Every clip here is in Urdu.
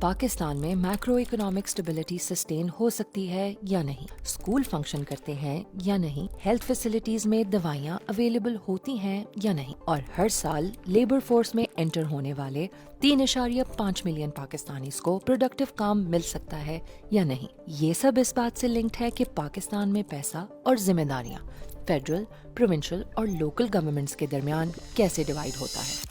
پاکستان میں میکرو اکنامک اسٹیبلٹی سسٹین ہو سکتی ہے یا نہیں، اسکول فنکشن کرتے ہیں یا نہیں، ہیلتھ فیسلٹیز میں دوائیاں اویلیبل ہوتی ہیں یا نہیں، اور ہر سال لیبر فورس میں انٹر ہونے والے 3.5 ملین پاکستانیز کو پروڈکٹیو کام مل سکتا ہے یا نہیں۔ یہ سب اس بات سے لنکڈ ہے کہ پاکستان میں پیسہ اور ذمہ داریاں فیڈرل، پروونشل اور لوکل گورنمنٹس کے درمیان کیسے ڈیوائیڈ ہوتا ہے۔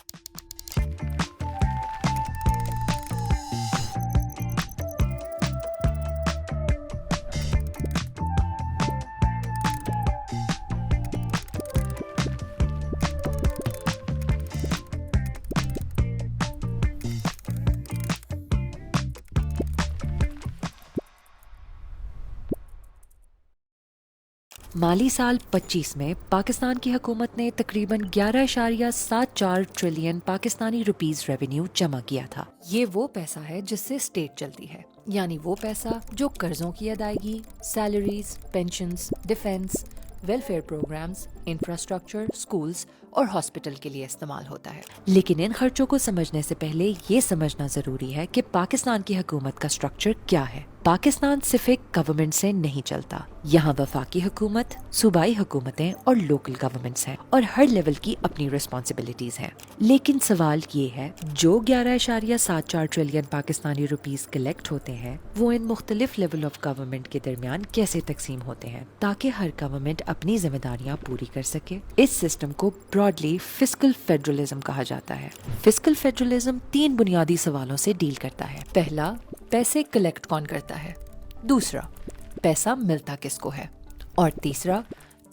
مالی سال 25 میں پاکستان کی حکومت نے تقریباً 11.74 ٹریلین پاکستانی روپیز ریونیو جمع کیا تھا۔ یہ وہ پیسہ ہے جس سے اسٹیٹ چلتی ہے، یعنی وہ پیسہ جو قرضوں کی ادائیگی، salaries, pensions, defence, welfare programmes, infrastructure, schools اور ہاسپٹل کے لیے استعمال ہوتا ہے۔ لیکن ان خرچوں کو سمجھنے سے پہلے یہ سمجھنا ضروری ہے کہ پاکستان کی حکومت کا سٹرکچر کیا ہے۔ پاکستان صرف ایک گورنمنٹ سے نہیں چلتا، یہاں وفاقی حکومت، صوبائی حکومتیں اور لوکل گورنمنٹس ہیں، اور ہر لیول کی اپنی ریسپانسبلٹیز ہیں۔ لیکن سوال یہ ہے، جو 11.74 ٹریلین پاکستانی روپیز کلیکٹ ہوتے ہیں وہ ان مختلف لیول آف گورنمنٹ کے درمیان کیسے تقسیم ہوتے ہیں تاکہ ہر گورنمنٹ اپنی ذمہ داریاں پوری کر سکے۔ اس سسٹم کو براڈلی فسکل فیڈرلزم کہا جاتا ہے۔ فسکل فیڈرلزم 3 بنیادی سوالوں سے ڈیل کرتا ہے۔ پہلا، پیسے کلیکٹ کون کرتا ہے؟ دوسرا، پیسہ ملتا کس کو ہے؟ اور تیسرا،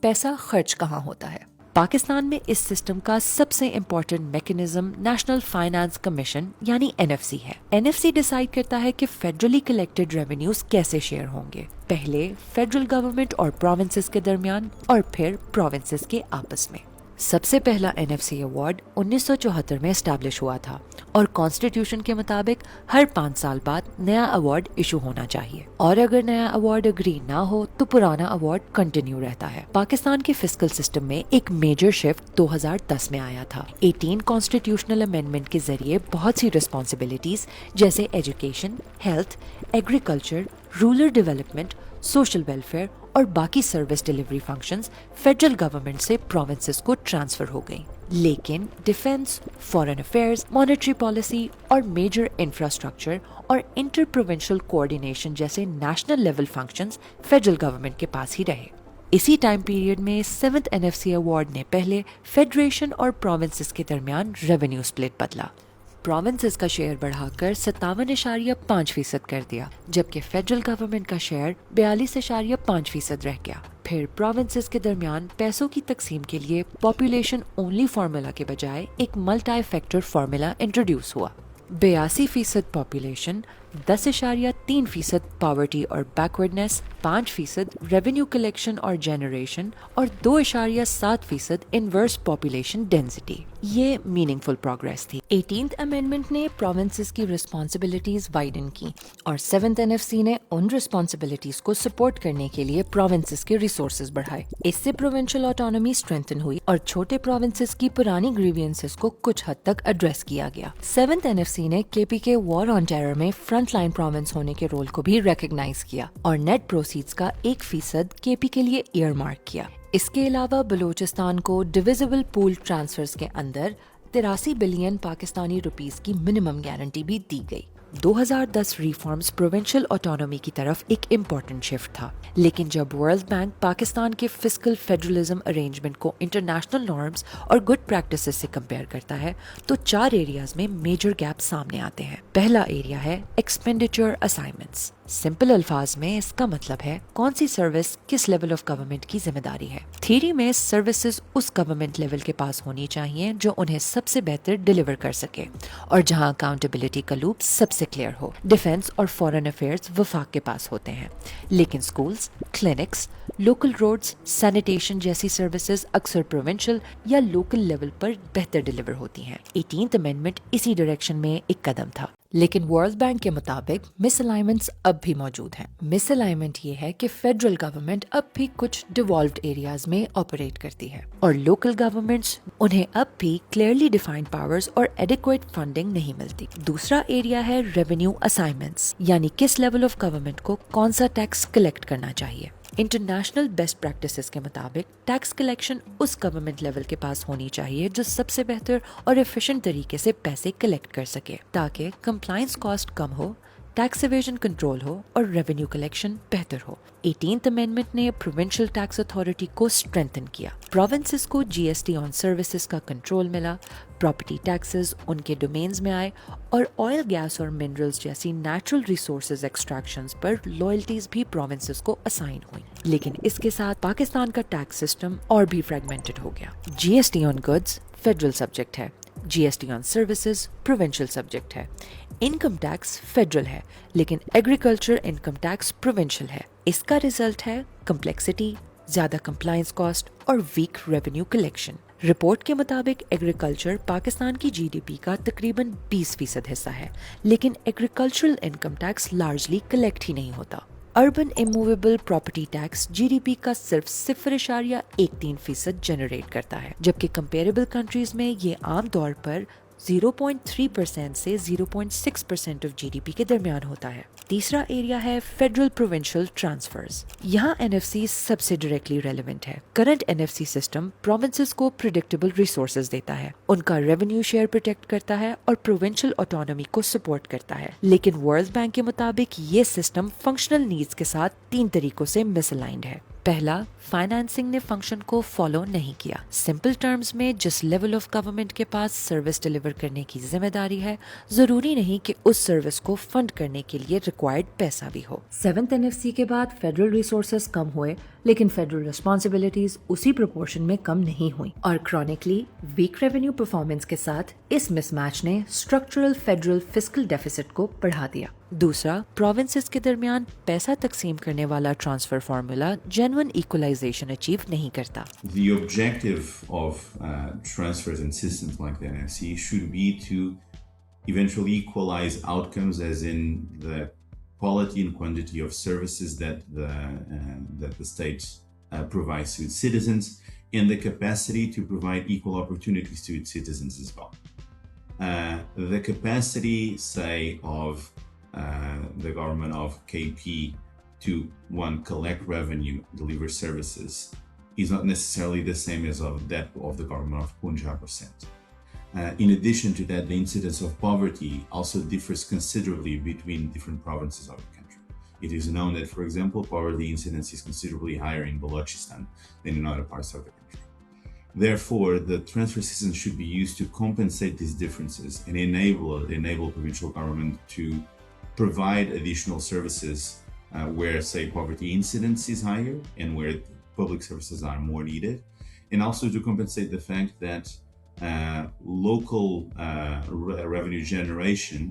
پیسہ خرچ کہاں ہوتا ہے؟ پاکستان میں اس سسٹم کا سب سے important mechanism national finance commission یعنی NFC ہے۔ NFC ڈیسائیڈ کرتا ہے کہ فیڈرلی کلیکٹڈ ریونیوز کیسے شیئر ہوں گے، پہلے فیڈرل گورنمنٹ اور پروونسز کے درمیان اور پھر پروونسز کے آپس میں۔ سب سے پہلا NFC ایوارڈ 1974 میں اسٹیبلش ہوا تھا، اور کانسٹیٹیوشن کے مطابق ہر 5 سال بعد نیا ایوارڈ ایشو ہونا چاہیے، اور اگر نیا ایوارڈ اگری نہ ہو تو پرانا ایوارڈ کنٹینیو رہتا ہے۔ پاکستان کے فسکل سسٹم میں ایک میجر شفٹ 2010 میں آیا تھا۔ 18 کانسٹیٹیوشنل امینڈمنٹ کے ذریعے بہت سی ریسپانسبلٹیز جیسے education, health, agriculture, rural development, social welfare اور باقی service delivery functions federal government سے پروونسز کو ٹرانسفر ہو گئیں۔ لیکن defence, foreign affairs, monetary policy اور میجر انفراسٹرکچر اور انٹر پروونشل کوآرڈینیشن جیسے national level functions federal government کے پاس ہی رہے۔ اسی ٹائم پیریڈ میں 7th NFC ایوارڈ نے پہلے فیڈریشن اور پروونسز کے درمیان ریونیو سپلٹ بدلا۔ پروونسز کا شیئر بڑھا کر 57.5% کر دیا، جبکہ فیڈرل گورنمنٹ کا شیئر 42.5% رہ گیا۔ پھر پروونسز کے درمیان پیسوں کی تقسیم کے لیے پاپولیشن اونلی فارمولا کے بجائے ایک ملٹی فیکٹر فارمولا انٹروڈیوس ہوا۔ 82% پاپولیشن، 10.3% پاورٹی اور بیکورڈنیس، 5% ریونیو کلیکشن اور جنریشن، اور 2.7% انورس پاپولیشن ڈینسٹی۔ یہ میننگ فل پروگریس تھی۔ 18th امینڈمنٹ نے پروونسز کی رسپانسبلٹیز وائڈن کی، اور 7th NFC نے ان رسپانسبلٹیز کو سپورٹ کرنے کے لیے پروونسز کے ریسورسز بڑھائے۔ اس سے پروونشل آٹونومی اسٹرینتھن ہوئی اور چھوٹے پروونسز کی پرانی گریوینسز کو کچھ حد تک ایڈریس کیا گیا۔ 7th NFC نے KPK وار آن ٹیرر میں فرنٹ لائن پروونس ہونے کے رول کو بھی ریکگنائز کیا اور نیٹ پروسیڈز کا 1% KP کے لیے ایئر مارک کیا۔ اس کے علاوہ بلوچستان کو ڈویزیبل پول ٹرانسفرز کے اندر 83 بلین پاکستانی روپیز کی منیمم گارنٹی بھی دی گئی۔ 2010 ریفارمز پروونشل آٹونومی کی طرف ایک امپورٹنٹ شفٹ تھا، لیکن جب ورلڈ بینک پاکستان کے فسکل فیڈرلزم ارینجمنٹ کو انٹرنیشنل نارمز اور گڈ پریکٹسز سے کمپیئر کرتا ہے تو 4 ایریاز میں میجر گیپ سامنے آتے ہیں۔ پہلا ایریا ہے ایکسپینڈیچر اسائنمنٹس۔ سمپل الفاظ میں اس کا مطلب ہے کون سی سروس کس لیول آف گورنمنٹ کی ذمہ داری ہے۔ تھیوری میں سروسز اس گورنمنٹ لیول کے پاس ہونی چاہیے جو انہیں سب سے بہتر ڈیلیور کر سکے اور جہاں اکاؤنٹیبلٹی کا لوپ سب سے کلیئر ہو۔ ڈیفنس اور فارن افیئرز وفاق کے پاس ہوتے ہیں، لیکن schools, clinics, local roads, sanitation جیسی سروسز اکثر پروونشل یا لوکل لیول پر بہتر ڈیلیور ہوتی ہیں۔ 18th امینڈمنٹ اسی ڈائریکشن میں ایک قدم تھا۔ لیکن ورلڈ بینک کے مطابق مس الائنمنٹس اب بھی موجود ہیں۔ مس الائنمنٹ یہ ہے کہ فیڈرل گورنمنٹ اب بھی کچھ ڈیوالوڈ ایریاز میں آپریٹ کرتی ہے اور لوکل گورنمنٹس انہیں اب بھی کلیئرلی ڈیفائنڈ پاورز اور ایڈیکویٹ فنڈنگ نہیں ملتی۔ دوسرا ایریا ہے ریونیو اسائنمنٹس، یعنی کس لیول آف گورنمنٹ کو کون سا ٹیکس کلیکٹ کرنا چاہیے۔ انٹرنیشنل بیسٹ پریکٹسز کے مطابق ٹیکس کلیکشن اس گورنمنٹ لیول کے پاس ہونی چاہیے جو سب سے بہتر اور ایفیشینٹ طریقے سے پیسے کلیکٹ کر سکے تاکہ کمپلائنس کاسٹ کم ہو، ٹیکس ایویژن کنٹرول ہو اور ریونیو کلیکشن بہتر ہو۔ 18th امینڈمنٹ نے پروونشل ٹیکس اتھارٹی کو اسٹرینتھن کیا۔ پروونسز کو جی ایس ٹی آن سروسز کا کنٹرول ملا، پراپرٹی ٹیکسز ان کے ڈومینز میں آئے اور آئل، گیس اور منرلز جیسی نیچرل ریسورسز ایکسٹریکشنز پر لائلٹیز بھی پروونسز کو اسائن ہوئی۔ لیکن اس کے ساتھ پاکستان کا ٹیکس سسٹم اور بھی فریگمنٹڈ ہو گیا۔ G S T on goods federal subject ہے، G S T on services provincial subject ہے، انکم ٹیکس فیڈرل ہے لیکن ایگریکلچر انکم ٹیکس پروونشل ہے۔ اس کا ریزلٹ ہے کمپلیکسٹی، زیادہ کمپلائنس کاسٹ اور ویک ریونیو کلیکشن۔ رپورٹ کے مطابق ایگریکلچر پاکستان کی جی ڈی پی کا تقریباً 20% حصہ ہے، لیکن agricultural income tax largely collect ہی نہیں ہوتا۔ Urban immovable property tax G D P کا صرف 0.13% جنریٹ کرتا ہے، جبکہ کمپیریبل کنٹریز میں یہ عام طور پر 0.3% سے 0.6% آف جی ڈی پی کے درمیان ہوتا ہے۔ تیسرا ایریا ہے فیڈرل پروونشل ٹرانسفرز۔ یہاں این ایف سی سب سے ڈائریکٹلی ریلیونٹ ہے۔ Current N F C system provinces کو پریڈکٹیبل ریسورسز دیتا ہے، ان کا ریونیو شیئر پروٹیکٹ کرتا ہے اور پروونشل آٹونومی کو سپورٹ کرتا ہے، لیکن ورلڈ بینک کے مطابق یہ سسٹم فنکشنل نیڈز کے ساتھ 3 طریقوں سے مس الائنڈ ہے۔ پہلا، فائنانسنگ نے فنکشن کو فالو نہیں کیا۔ سمپل ٹرمز میں جس لیول آف گورنمنٹ کے پاس سروس ڈیلیور کرنے کی ذمہ داری ہے، ضروری نہیں کہ اس سروس کو فنڈ کرنے کے لیے ریکوائرڈ پیسہ بھی ہو۔ 7th NFC کے بعد فیڈرل ریسورسز کم ہوئے لیکن فیڈرل ریسپانسبلٹیز اسی پروپورشن میں کم نہیں ہوئیں اور کرونکلی ویک ریونیو پرفارمنس کے ساتھ اس مس میچ نے اسٹرکچرل فیڈرل فسکل ڈیفیسٹ کو بڑھا دیا۔ دوسرا، پروونسز کے درمیان پیسہ تقسیم کرنے والا transfer formula genuine equalisation achieve نہیں کرتا۔ The objective of transfers and systems like the NFC should be to eventually equalize outcomes, as in the quality and quantity of services that the state provides to its citizens, and the capacity to provide equal opportunities to its citizens as well. The capacity, say, of the government of KP to, one, collect revenue, deliver services, is not necessarily the same as of that of the government of Punjab or Sindh. In addition to that, the incidence of poverty also differs considerably between different provinces of the country. It is known that, for example, poverty incidence is considerably higher in Balochistan than in other parts of the country. Therefore, the transfer system should be used to compensate these differences and enable provincial government to provide additional services where, say, poverty incidence is higher and where public services are more needed, and also to compensate the fact that local revenue generation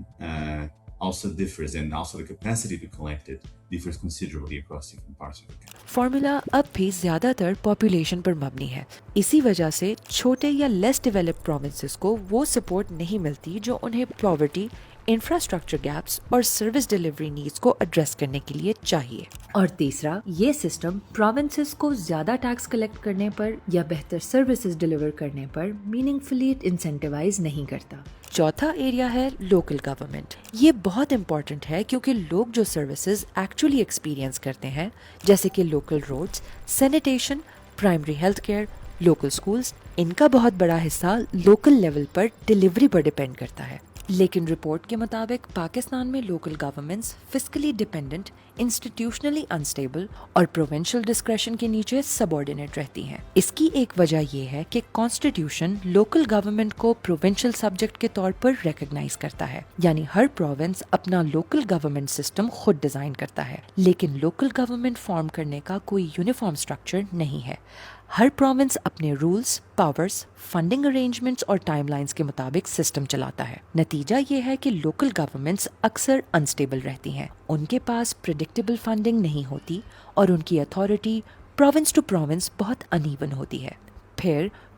also differs, and also the capacity to collect it differs considerably across different parts of the country. Formula اب بھی زیادہ تر پاپولیشن پر مبنی ہے، اسی وجہ سے چھوٹے یا لیس ڈیولپڈ پروونسز کو وہ سپورٹ نہیں ملتی جو انہیں پاورٹی، انفراسٹرکچر گیپس اور سروس ڈیلیوری نیڈز کو ایڈریس کرنے کے لیے چاہیے۔ اور تیسرا، یہ سسٹم پروونسز کو زیادہ ٹیکس کلیکٹ کرنے پر یا بہتر سروسز ڈیلیور کرنے پر میننگ فلی انسینٹیوائز نہیں کرتا۔ چوتھا ایریا ہے لوکل گورنمنٹ۔ یہ بہت امپورٹنٹ ہے کیونکہ لوگ جو سروسز ایکچولی ایکسپیرینس کرتے ہیں، جیسے کہ local roads, sanitation, primary health care, local schools, ان کا بہت بڑا حصہ لوکل لیول پر ڈیلیوری پر ڈپینڈ کرتا ہے۔ لیکن رپورٹ کے مطابق پاکستان میں local governments fiscally dependent, institutionally unstable اور پروونشل ڈسکریشن کے نیچے سب آرڈینیٹ رہتی ہیں۔ اس کی ایک وجہ یہ ہے کہ کانسٹیٹیوشن لوکل گورنمنٹ کو پروونشل سبجیکٹ کے طور پر ریکگنائز کرتا ہے، یعنی ہر پروونس اپنا لوکل گورنمنٹ سسٹم خود ڈیزائن کرتا ہے، لیکن لوکل گورنمنٹ فارم کرنے کا کوئی یونیفارم اسٹرکچر نہیں ہے۔ ہر پروونس اپنے رولز، پاورز، فنڈنگ ارینجمنٹس اور ٹائم لائنز کے مطابق سسٹم چلاتا ہے۔ نتیجہ یہ ہے کہ لوکل گورنمنٹس اکثر انسٹیبل رہتی ہیں، ان کے پاس پریڈکٹیبل فنڈنگ نہیں ہوتی اور ان کی اتھارٹی پروونس ٹو پروونس بہت ان ایون ہوتی ہے۔ پھر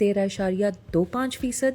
13.25%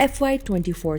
FY24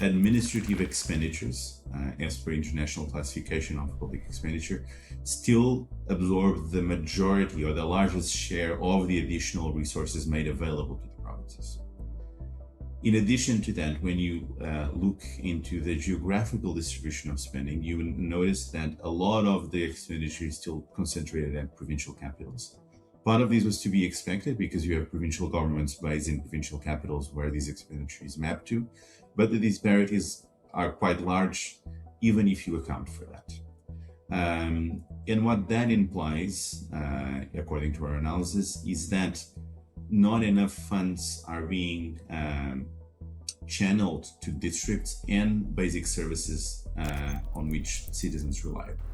Administrative expenditures, as per international classification of public expenditure, still absorb the majority or the largest share of the additional resources made available to the provinces. In addition to that, when you look into the geographical distribution of spending, you will notice that a lot of the expenditure is still concentrated at provincial capitals. Part of this was to be expected because you have provincial governments based in provincial capitals where these expenditure is mapped to, but the disparities are quite large even if you account for that. And what that implies, according to our analysis, is that not enough funds are being channeled to districts and basic services on which citizens rely.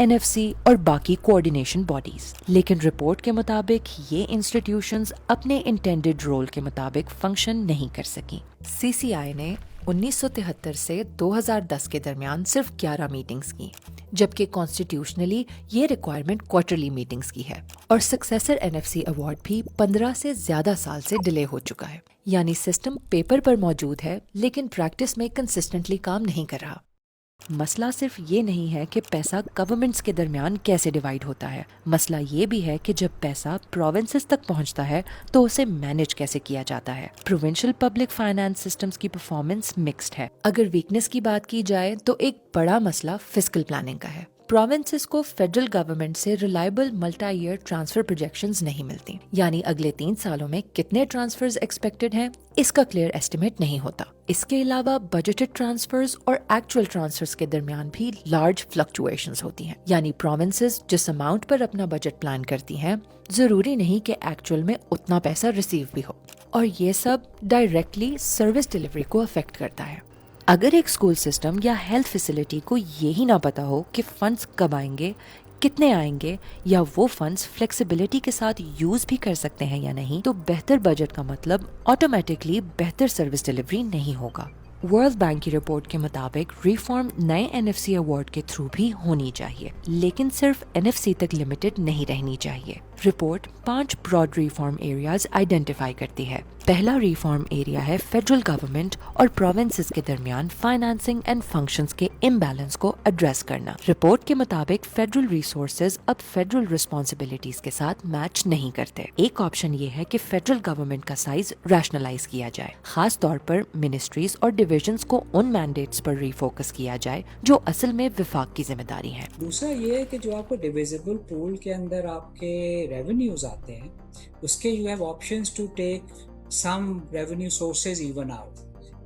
NFC اور باقی کوآرڈینیشن باڈیز. لیکن رپورٹ کے مطابق یہ انسٹیٹیوشنز اپنے انٹینڈڈ رول کے مطابق فنکشن نہیں کر سکیں. CCI نے 1973 سے 2010 کے درمیان صرف 11 میٹنگز کی، جبکہ کانسٹیٹیوشنلی یہ ریکوائرمنٹ کوارٹرلی میٹنگز کی ہے، اور سکسیسر NFC ایوارڈ بھی 15 سے زیادہ سال سے ڈیلے ہو چکا ہے. یعنی سسٹم پیپر پر موجود ہے لیکن پریکٹس میں کنسسٹنٹلی کام نہیں کر رہا. مسئلہ صرف یہ نہیں ہے کہ پیسہ گورنمنٹس کے درمیان کیسے ڈیوائیڈ ہوتا ہے، مسئلہ یہ بھی ہے کہ جب پیسہ پروونسز تک پہنچتا ہے تو اسے مینیج کیسے کیا جاتا ہے. پروونشل پبلک فائنانس سسٹمز کی پرفارمنس مکسڈ ہے. اگر ویکنس کی بات کی جائے تو ایک بڑا مسئلہ فسکل پلاننگ کا ہے. پروونسز کو فیڈرل گورنمنٹ سے reliable multi year transfer projections نہیں ملتی، یعنی اگلے 3 سالوں میں کتنے ٹرانسفرز ایکسپیکٹڈ ہیں اس کا کلیئر ایسٹیمیٹ نہیں ہوتا. اس کے علاوہ بجٹڈ ٹرانسفرز اور ایکچوئل ٹرانسفرز کے درمیان بھی لارج فلکچویشنز ہوتی ہیں، یعنی پروونسز جس اماؤنٹ پر اپنا بجٹ پلان کرتی ہیں ضروری نہیں کہ ایکچوئل میں اتنا پیسہ ریسیو بھی ہو، اور یہ سب ڈائریکٹلی سروس ڈیلیوری کو افیکٹ کرتا ہے. اگر ایک اسکول سسٹم یا ہیلتھ فیسلٹی کو یہی نہ پتا ہو کہ فنڈز کب آئیں گے، کتنے آئیں گے، یا وہ فنڈز فلیکسیبلٹی کے ساتھ یوز بھی کر سکتے ہیں یا نہیں، تو بہتر بجٹ کا مطلب آٹومیٹکلی بہتر سروس ڈیلیوری نہیں ہوگا. ورلڈ بینک کی رپورٹ کے مطابق ریفارم نئے NFC ایوارڈ کے تھرو بھی ہونی چاہیے، لیکن صرف NFC تک لمیٹڈ نہیں رہنی چاہیے. Report 5 broad reform areas identify کرتی ہے. پہلا ریفارم ایریا ہے فیڈرل گورنمنٹ اور پروونسز کے درمیان فائنانسنگ اینڈ فنکشنز کے امبیلنس کو ایڈریس کرنا. رپورٹ کے مطابق فیڈرل ریسورسز اب فیڈرل رسپانسبلٹیز کے ساتھ میچ نہیں کرتے. ایک آپشن یہ ہے کہ فیڈرل گورنمنٹ کا سائز ریشنلائز کیا جائے، خاص طور پر منسٹریز اور ڈویژنز کو ان مینڈیٹس پر ریفوکس کیا جائے جو اصل میں وفاق کی ذمہ داری ہیں. دوسرا یہ ہے کہ جو آپ کو ڈویزیبل پول کے اندر آپ کے ریونیوز آتے ہیں، اس کے you have options to take some revenue sources even out.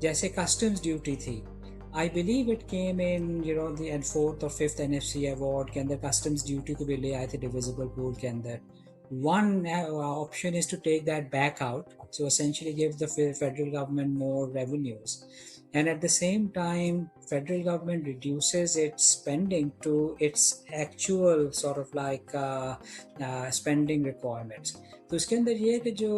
جیسے کسٹمز ڈیوٹی تھی، I believe it came in, the 4th or 5th NFC award کے اندر کسٹمز ڈیوٹی کو بھی لے آئے تھے ڈویزیبل پول کے اندر. One option is to take that back out, so essentially give the federal government more revenues. And at the same time, federal government reduces its spending to its actual sort of like spending requirements. تو اس کے اندر یہ ہے کہ جو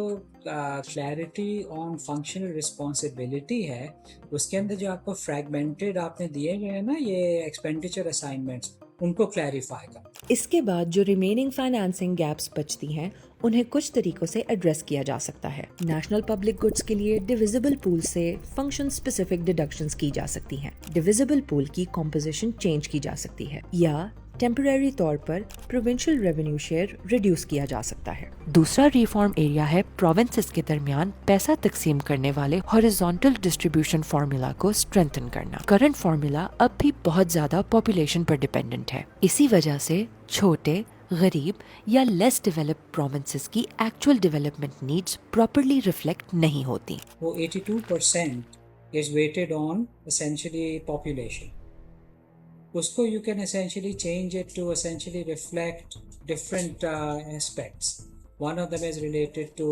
clarity on functional responsibility ہے، اس کے اندر جو آپ کو fragmented آپ نے دیے گئے ہیں نا یہ expenditure assignments، ان کو کلیریفائی کر. اس کے بعد جو ریمیننگ فائنانسنگ گیپس بچتی ہیں انہیں کچھ طریقوں سے ایڈریس کیا جا سکتا ہے. نیشنل پبلک گڈس کے لیے ڈویزیبل پول سے فنکشن اسپیسیفک ڈیڈکشنز کی جا سکتی ہیں. ڈویزیبل پول کی کمپوزیشن چینج کی جا سکتی ہے، یا ٹیمپریری طور پر پروونشل ریونیو شیئر ریڈیوس کیا جا سکتا ہے. دوسرا ریفارم ایریا ہے پروونسز کے درمیان پیسہ تقسیم کرنے والے ہاریزونٹل ڈسٹریبیوشن فارمولا کو اسٹرینتھن کرنا. کرنٹ فارمولا اب بھی بہت زیادہ پاپولیشن پر ڈیپینڈنٹ ہے. اسی وجہ سے چھوٹے، غریب یا لیس ڈیولپڈ پروونسز کی actual development needs properly reflect نہیں ہوتی. وہ 82% is weighted on essentially population. اس کو you can essentially change it to essentially reflect different aspects. One of them is related to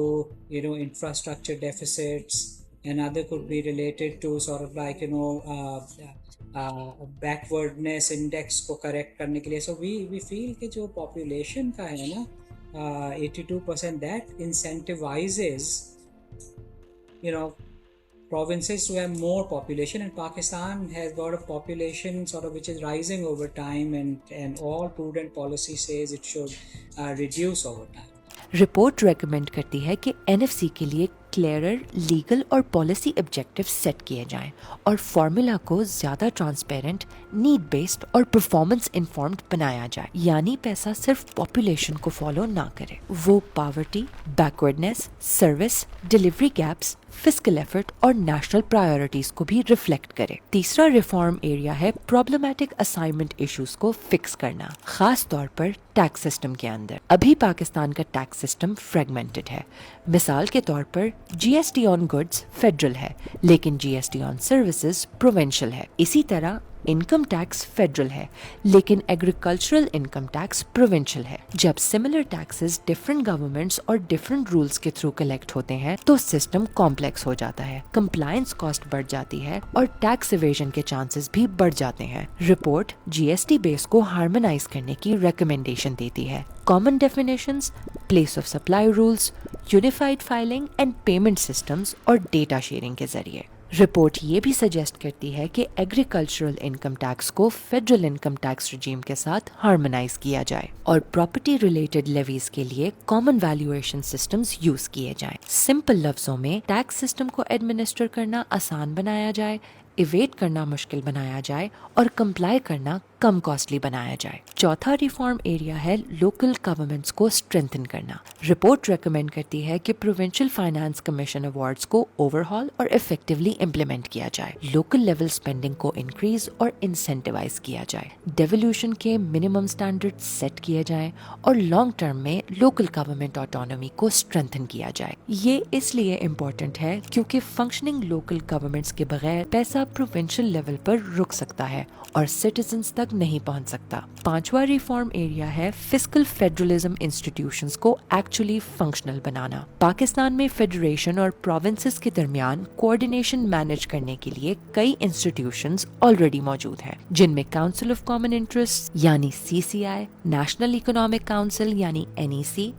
infrastructure deficits, another could be related to sort of like backwardness index کو correct کرنے کے لیے. So we feel کہ جو population کا ہے نا 82%, that incentivizes provinces to have more population, and Pakistan has got a population sort of which is rising over time, and all prudent policy says it should reduce over time. Report recommend کرتی ہے کہ NFC کے لیے کلیئرر لیگل اور پالیسی آبجیکٹو سیٹ کیے جائیں اور فارمولا کو زیادہ ٹرانسپیرنٹ، نیڈ بیسڈ اور پرفارمنس انفارمڈ بنایا جائے. یعنی پیسہ صرف پاپولیشن کو فالو نہ کرے، وہ poverty, backwardness, service delivery gaps, fiscal effort اور نیشنل پرائیورٹیز کو بھی ریفلیکٹ کرے. تیسرا ریفارم ایریا ہے پرابلمٹک اسائنمنٹ ایشوز کو فکس کرنا، خاص طور پر ٹیکس سسٹم کے اندر. ابھی پاکستان کا ٹیکس سسٹم فریگمنٹڈ ہے. مثال کے طور پر GST آن گڈز فیڈرل ہے لیکن GST آن سروسز پروونشل ہے. اسی طرح انکم ٹیکس فیڈرل ہے لیکن ایگریکلچرل انکم ٹیکس پروونشل ہے. جب سملر ٹیکسز ڈفرنٹ گورنمنٹس اور ڈفرنٹ رولز کے تھرو کلیکٹ ہوتے ہیں تو سسٹم کمپلیکس ہو جاتا ہے, کمپلائنس کاسٹ بڑھ جاتی ہے اور ٹیکس ایویژن کے چانسز بھی بڑھ جاتے ہیں. Report G S T base کو ہارمونائز کرنے کی ریکمینڈیشن دیتی ہے. Common definitions, place of supply rules, unified filing and payment systems اور ڈیٹا شیئرنگ کے ذریعے. رپورٹ یہ بھی سجیسٹ کرتی ہے کہ ایگریکلچرل انکم ٹیکس کو فیڈرل انکم ٹیکس رجیم کے ساتھ ہارمونائز کیا جائے اور پراپرٹی ریلیٹڈ لیویز کے لیے کامن ویلیویشن سسٹمز یوز کیے جائیں. سمپل لفظوں میں ٹیکس سسٹم کو ایڈمنسٹر کرنا آسان بنایا جائے, ایویٹ کرنا مشکل بنایا جائے اور کمپلائی کرنا کم کاسٹلی بنایا جائے. چوتھا ریفارم ایریا ہے لوکل گورنمنٹس کو اسٹرینتھن کرنا. رپورٹ ریکمینڈ کرتی ہے کہ پروونشل فائنانس کمیشن ایوارڈز کو اوور ہال اور افیکٹولی امپلیمنٹ کیا جائے, لوکل لیول اسپینڈنگ کو انکریز اور انسینٹیوائز کیا جائے, ڈیولوشن کے منیمم اسٹینڈرڈ سیٹ کیے جائیں اور لانگ ٹرم میں لوکل گورنمنٹ آٹونومی کو اسٹرینتھن کیا جائے. یہ اس لیے امپورٹنٹ ہے کیونکہ فنکشننگ لوکل گورنمنٹس کے بغیر پیسہ پروونشل لیول پر رک سکتا ہے اور سٹیزنز تک نہیں پہنچ سکتا. پانچواں ریفارم ایریا ہے فسکل فیڈرلزم انسٹیٹیوشنز کو ایکچولی فنکشنل بنانا. پاکستان میں فیڈریشن اور پروونسز کے درمیان کوآرڈینیشن مینیج کرنے کے لیے کئی انسٹیٹیوشنز آلریڈی موجود ہیں جن میں کاؤنسل آف کامن انٹرسٹ یعنی CCI, نیشنل اکنامک کاؤنسل یعنی NEC,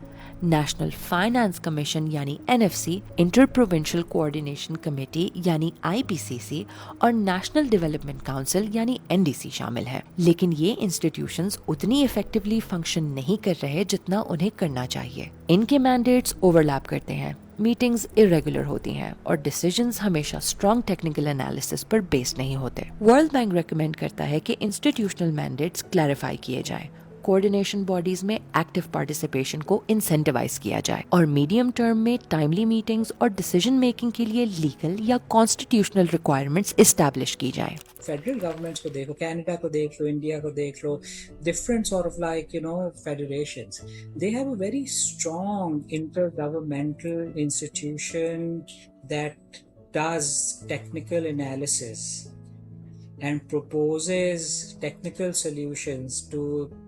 نیشنل فائنانس کمیشن یعنی NFC, inter provincial coordination committee یعنی IPCC اور نیشنل ڈیولپمنٹ کاؤنسل یعنی NDC شامل ہے. لیکن یہ انسٹیٹیوشنز اتنی افیکٹولی فنکشن نہیں کر رہے جتنا انہیں کرنا چاہیے. ان کے مینڈیٹس اوور لیپ کرتے ہیں, میٹنگز irregular ہوتی ہیں اور ڈیسیجنز ہمیشہ اسٹرانگ ٹیکنیکل انالیسس پر بیس نہیں ہوتے. ورلڈ بینک ریکمینڈ کرتا ہے کہ انسٹیٹیوشنل مینڈیٹس کلیریفائی کیے جائیں, کوآرڈینیشن باڈیز میں ایکٹیو پارٹیسپیشن کو انسینٹیوائز کیا جائے اور میڈیم ٹرم میں ٹائملی میٹنگز اور ڈیسیجن میکنگ کے لیے لیگل یا کانسٹیٹیوشنل ریکوائرمنٹس اسٹیبلش کی جائیں. فیڈرل گورنمنٹس کو دیکھو, کینیڈا کو دیکھ لو, انڈیا کو دیکھ لو, different sort of like federations, they have a very strong inter governmental institution that does technical analysis and proposes technical solutions to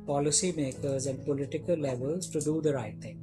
policy makers and political levels to do the right thing.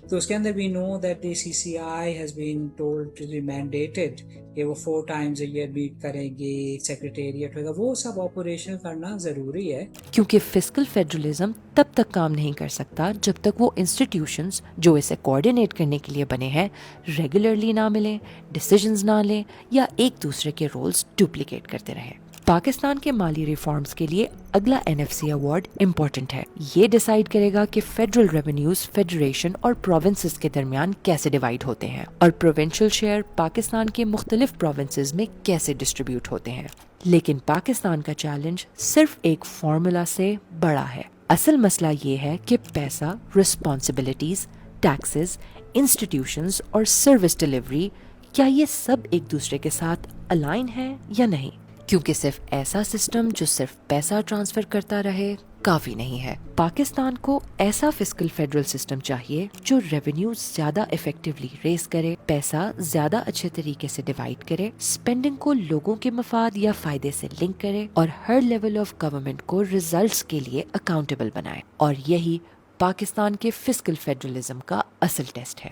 تو اس کے اندر we know that the CCI has been told to be mandated کہ وہ 4 times a year meet کریں گے, سیکریٹریٹ ہوگا, وہ سب آپریشن کرنا ضروری ہے کیونکہ فسکل فیڈرلزم تب تک کام نہیں کر سکتا جب تک وہ انسٹیٹیوشنز جو اسے کوآرڈینیٹ کرنے کے لیے بنے ہیں ریگولرلی نہ ملیں, ڈیسیجنز نہ لیں یا ایک دوسرے کے رولز ڈپلیکیٹ کرتے رہیں. پاکستان کے مالی ریفارمز کے لیے اگلا NFC ایوارڈ امپورٹنٹ ہے. یہ ڈیسائیڈ کرے گا کہ فیڈرل ریونیوز فیڈریشن اور پروونسز کے درمیان کیسے ڈیوائیڈ ہوتے ہیں اور پروونشل شیئر پاکستان کے مختلف پروونسز میں کیسے ڈسٹریبیوٹ ہوتے ہیں. لیکن پاکستان کا چیلنج صرف ایک فارمولا سے بڑا ہے. اصل مسئلہ یہ ہے کہ پیسہ, رسپانسبلٹیز, ٹیکسز, انسٹیٹیوشنز اور سروس ڈلیوری, کیا یہ سب ایک دوسرے کے ساتھ الائن ہے یا نہیں؟ کیونکہ صرف ایسا سسٹم جو صرف پیسہ ٹرانسفر کرتا رہے کافی نہیں ہے. پاکستان کو ایسا فسکل فیڈرل سسٹم چاہیے جو ریونیو زیادہ افیکٹولی ریز کرے, پیسہ زیادہ اچھے طریقے سے ڈیوائڈ کرے, اسپینڈنگ کو لوگوں کے مفاد یا فائدے سے لنک کرے اور ہر لیول آف گورنمنٹ کو ریزلٹس کے لیے اکاؤنٹیبل بنائے. اور یہی پاکستان کے فسکل فیڈرلزم کا اصل ٹیسٹ ہے.